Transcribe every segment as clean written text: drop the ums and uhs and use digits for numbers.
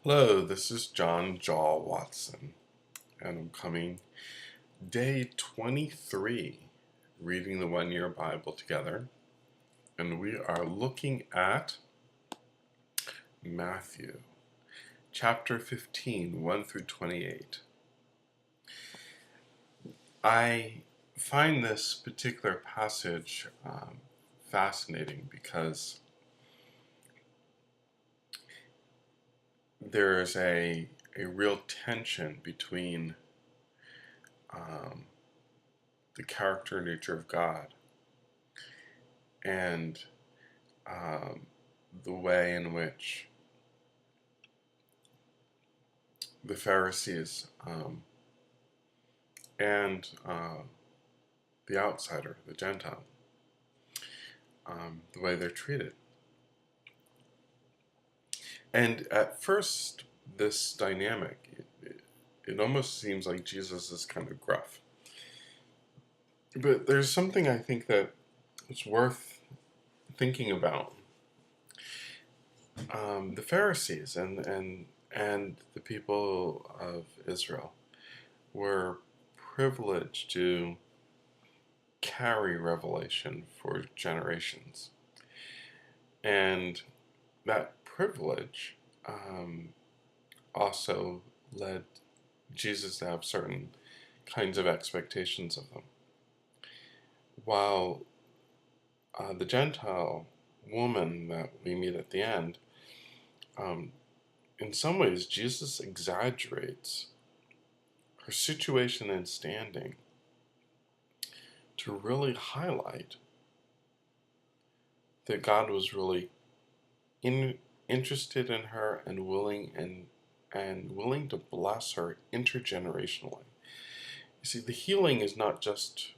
Hello, this is John Jaw Watson, and I'm coming day 23, reading the One Year Bible together, and we are looking at Matthew, chapter 15, 1 through 28. I find this particular passage fascinating because there is a real tension between um, the character and nature of God and um, the way in which the Pharisees and the outsider, the Gentile, the way they're treated. And at first, this dynamic, it almost seems like Jesus is kind of gruff. But there's something I think that is worth thinking about. The Pharisees and the people of Israel were privileged to carry revelation for generations. And that privilege also led Jesus to have certain kinds of expectations of them. While the Gentile woman that we meet at the end, um, in some ways, Jesus exaggerates her situation and standing to really highlight that God was really interested in her and willing to bless her intergenerationally. You see, the healing is not just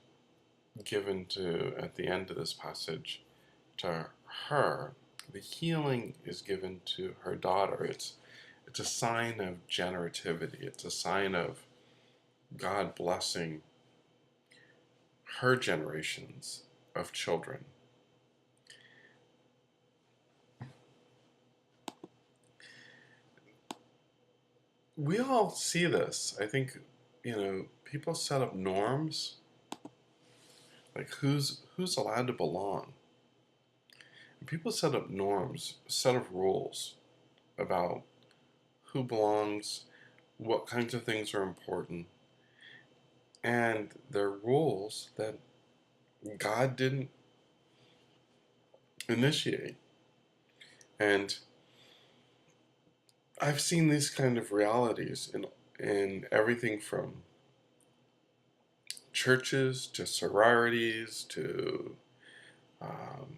given to at the end of this passage to her. The healing is given to her daughter. It's a sign of generativity. It's a sign of God blessing her generations of children. We all see this. I think, people set up norms, like who's allowed to belong. And people set up norms, a set of rules about who belongs, what kinds of things are important, and they're rules that God didn't initiate. And I've seen these kind of realities in everything from churches to sororities to um,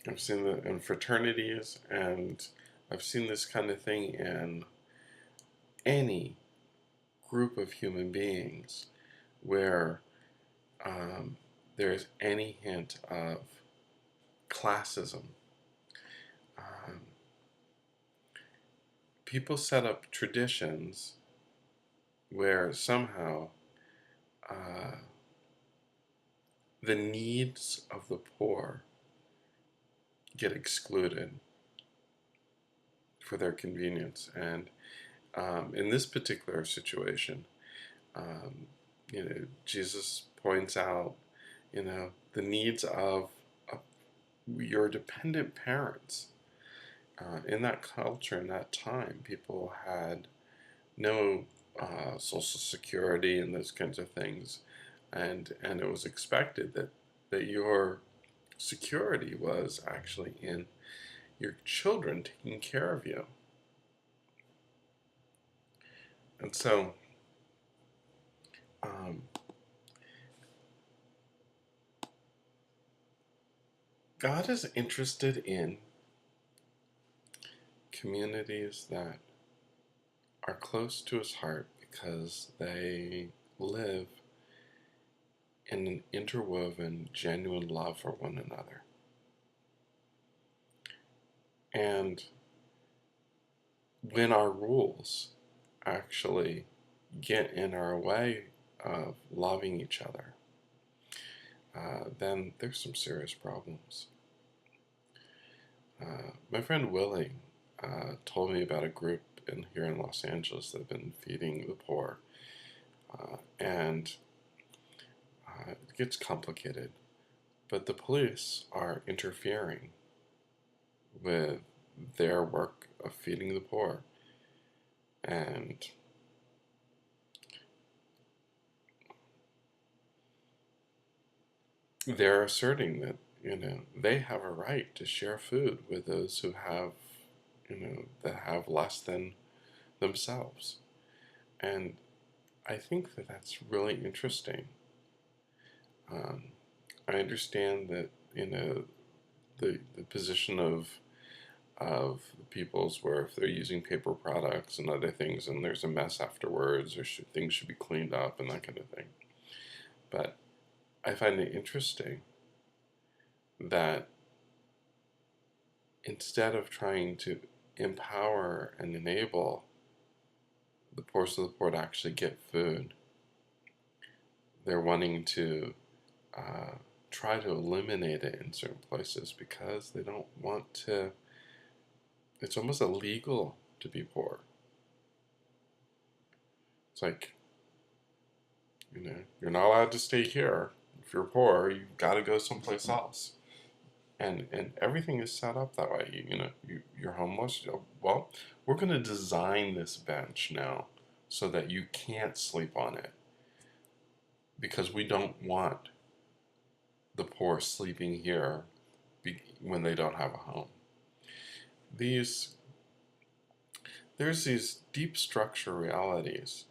I've seen it in fraternities, and I've seen this kind of thing in any group of human beings where there's any hint of classism. Um, People set up traditions where somehow uh, the needs of the poor get excluded for their convenience. And in this particular situation, um, Jesus points out, the needs of your dependent parents. In that culture, in that time, people had no social security and those kinds of things, and it was expected that your security was actually in your children taking care of you. And so um, God is interested in communities that are close to his heart because they live in an interwoven, genuine love for one another. And when our rules actually get in our way of loving each other, then there's some serious problems. My friend Willie told me about a group here in Los Angeles that have been feeding the poor. And it gets complicated. But the police are interfering with their work of feeding the poor. And they're asserting that, they have a right to share food with those who have, that have less than themselves. And I think that that's really interesting. Um, I understand that, the position of people's where if they're using paper products and other things and there's a mess afterwards or things should be cleaned up and that kind of thing. But I find it interesting that instead of trying to empower and enable the poorest of the poor to actually get food, they're wanting to try to eliminate it in certain places because they don't want to. It's almost illegal to be poor. It's like, you're not allowed to stay here. If you're poor, you've got to go someplace else. And everything is set up that way. You're homeless. Well, we're going to design this bench now so that you can't sleep on it because we don't want the poor sleeping here when they don't have a home. There's these deep structure realities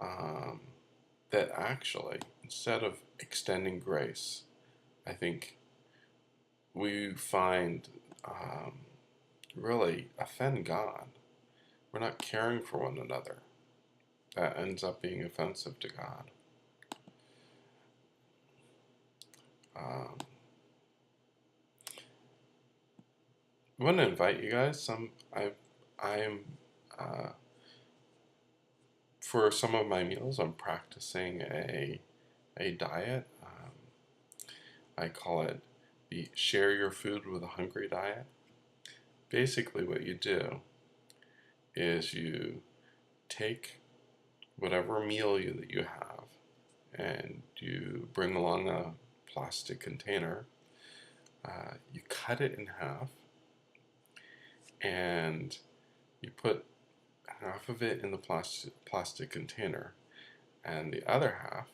that actually, instead of extending grace, I think we find really offend God. We're not caring for one another. That ends up being offensive to God. I want to invite you guys. I'm for some of my meals, I'm practicing a diet. I call it the share your food with a hungry diet. Basically, what you do is you take whatever meal that you have and you bring along a plastic container. You cut it in half and you put half of it in the plastic container and the other half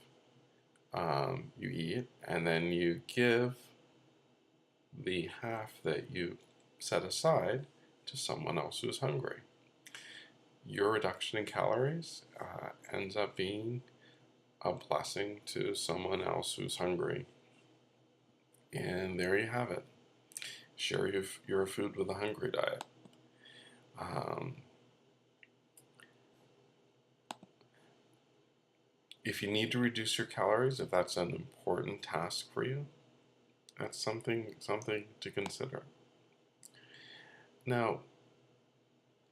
you eat, and then you give the half that you set aside to someone else who's hungry. Your reduction in calories ends up being a blessing to someone else who's hungry. And there you have it. Share your food with a hungry diet. If you need to reduce your calories, if that's an important task for you, that's something to consider. Now,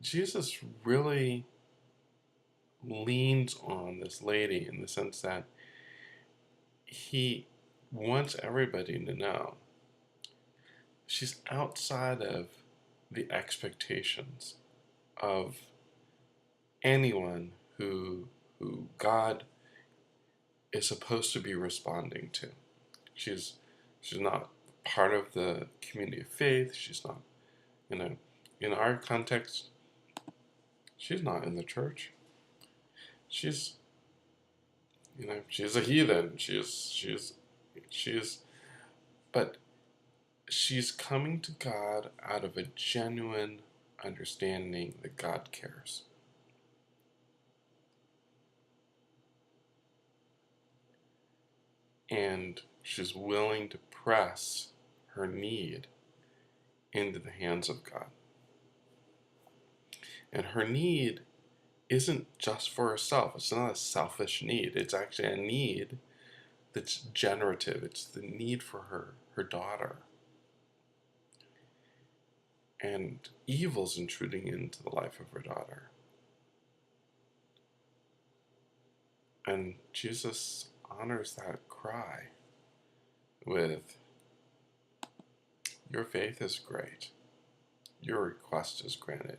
Jesus really leans on this lady in the sense that he wants everybody to know she's outside of the expectations of anyone who God is supposed to be responding to. She's not part of the community of faith. She's not, in our context, she's not in the church. She's, she's a heathen. But she's coming to God out of a genuine understanding that God cares. And she's willing to press her need into the hands of God. And her need isn't just for herself. It's not a selfish need. It's actually a need that's generative. It's the need for her daughter. And evil's intruding into the life of her daughter. And Jesus honors that cry with, your faith is great. your request is granted.